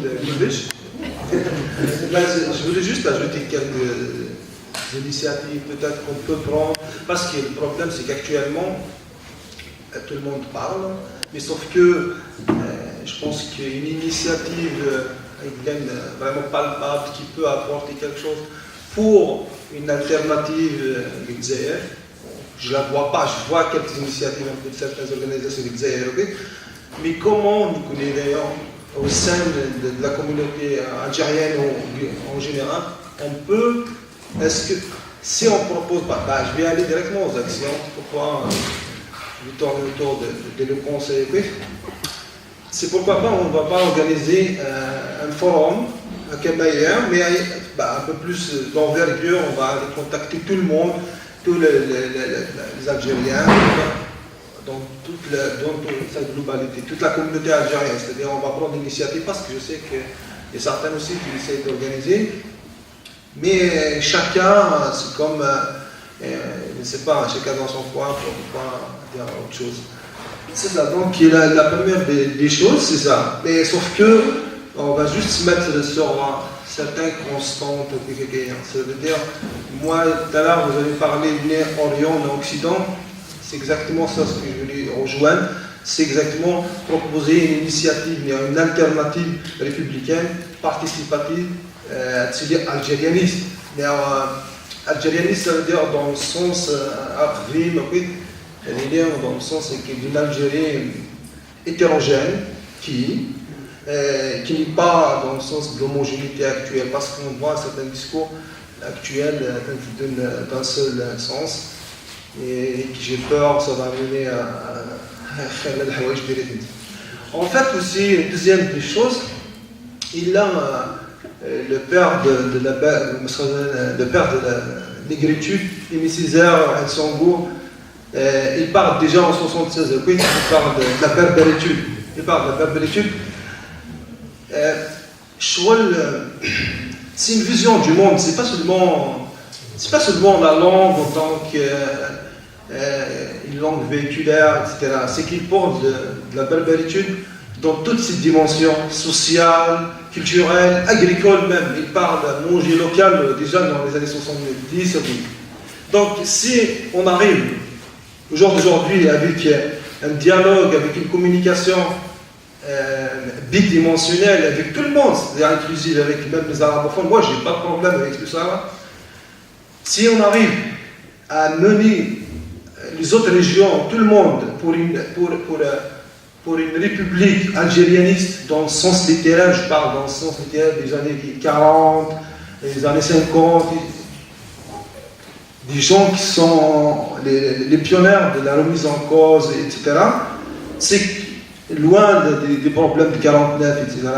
l'English. Je voulais juste ajouter quelques initiatives peut-être qu'on peut prendre, parce que le problème c'est qu'actuellement, tout le monde parle, mais sauf que je pense qu'une initiative vraiment palpable qui peut apporter quelque chose pour une alternative XAF, je ne la vois pas, je vois quelques initiatives un peu de certaines organisations XAF, mais comment nous connaissons d'ailleurs au sein de la communauté algérienne en général, on peut, est-ce que si on propose, je vais aller directement aux actions, pourquoi je tourne autour de le conseil, c'est pourquoi pas on ne va pas organiser un forum à Kebaïa, mais un peu plus d'envergure, on va aller contacter tout le monde, tous les Algériens, dans toute sa globalité, toute la communauté algérienne. C'est-à-dire on va prendre l'initiative parce que je sais qu'il y a certains aussi qui essaient d'organiser, mais chacun, c'est comme, je ne sais pas, chacun dans son coin pour ne pas dire autre chose. C'est ça, donc la première des choses, c'est ça. Mais sauf que on va juste se mettre sur certains constantes. Ça veut dire, moi, tout à l'heure, vous avez parlé de Orient et Occident. C'est exactement ça ce que je voulais rejoindre. C'est exactement proposer une initiative, une alternative républicaine, participative, c'est-à-dire algérianiste. Mais algérianiste, ça veut dire dans le sens dans le sens d'une Algérie hétérogène qui n'est pas dans le sens de l'homogénéité actuelle, parce qu'on voit certains discours actuels d'un seul sens, et que j'ai peur ça va amener à faire la hawaj de l'étude. En fait aussi, une deuxième des choses, il a le père de la négritude, Aimé Césaire Al-Sangour, il parle déjà en 76, il parle de la berbéritude. C'est une vision du monde, c'est pas seulement la langue en tant qu'une langue véhiculaire, etc. C'est qu'il porte de la berbéritude dans toutes ses dimensions, sociales, culturelles, agricoles même. Il parle de manger local déjà dans les années 70. Donc si on arrive aujourd'hui avec un dialogue, avec une communication bidimensionnelle avec tout le monde, c'est-à-dire inclusive avec même les arabophones, moi j'ai pas de problème avec tout ça. Si on arrive à mener les autres régions, tout le monde, pour une république algérianiste dans le sens littéraire, je parle dans le sens littéraire des années 40, des années 50, des gens qui sont les pionniers de la remise en cause, etc. C'est loin des problèmes de 49, etc.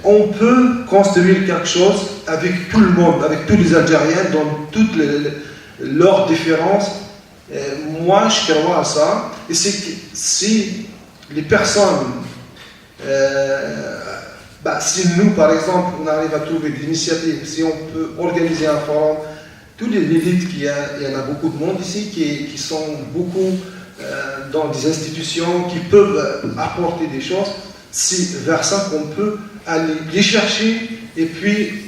On peut construire quelque chose avec tout le monde, avec tous les Algériens, dans toutes leurs différences. Moi, je crois à ça. Et c'est que si les personnes, si nous, par exemple, on arrive à trouver des initiatives, si on peut organiser un forum, tous les élites, il y en a beaucoup de monde ici qui sont beaucoup dans des institutions qui peuvent apporter des choses, c'est vers ça qu'on peut aller les chercher et puis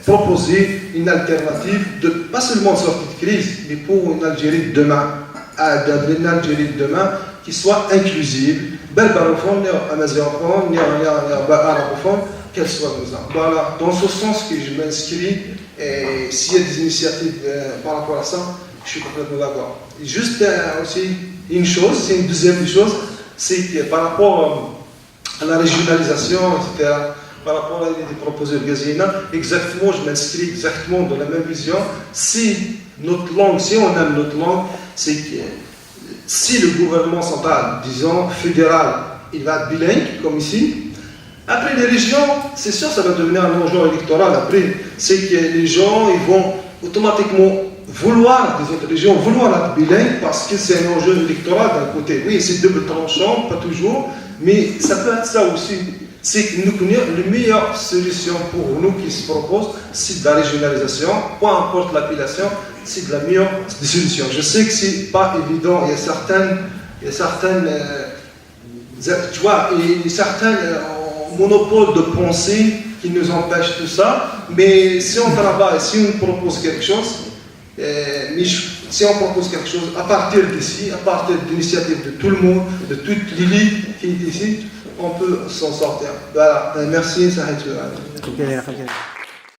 proposer une alternative, pas seulement de sortie de crise, mais pour une Algérie de demain, une Algérie de demain qui soit inclusive, berberophone, amazighophone, arabophone, qu'elle soit comme ça. Voilà, dans ce sens que je m'inscris, et s'il y a des initiatives par rapport à ça, je suis complètement d'accord. Juste aussi une chose, c'est une deuxième chose, c'est que par rapport à la régionalisation, etc., par rapport à l'idée de proposer le Gazina, exactement, je m'inscris exactement dans la même vision. Si notre langue, si on aime notre langue, c'est que si le gouvernement central, disons fédéral, il va être bilingue, comme ici, après les régions, c'est sûr, ça va devenir un enjeu électoral. Après, c'est que les gens, ils vont automatiquement vouloir, des autres régions, vouloir être bilingues parce que c'est un enjeu électoral d'un côté. Oui, c'est double tranchant, pas toujours, mais ça peut être ça aussi. C'est que nous connaissons la meilleure solution pour nous qui se propose, c'est de la régionalisation, peu importe l'appellation, c'est de la meilleure des solutions. Je sais que c'est pas évident, il y a certaines, tu vois, et certaines, monopole de pensée qui nous empêche tout ça. Mais si on travaille, si on propose quelque chose, si on propose quelque chose à partir d'ici, à partir de l'initiative de tout le monde, de toute l'élite qui est ici, on peut s'en sortir. Voilà, merci, ça a été.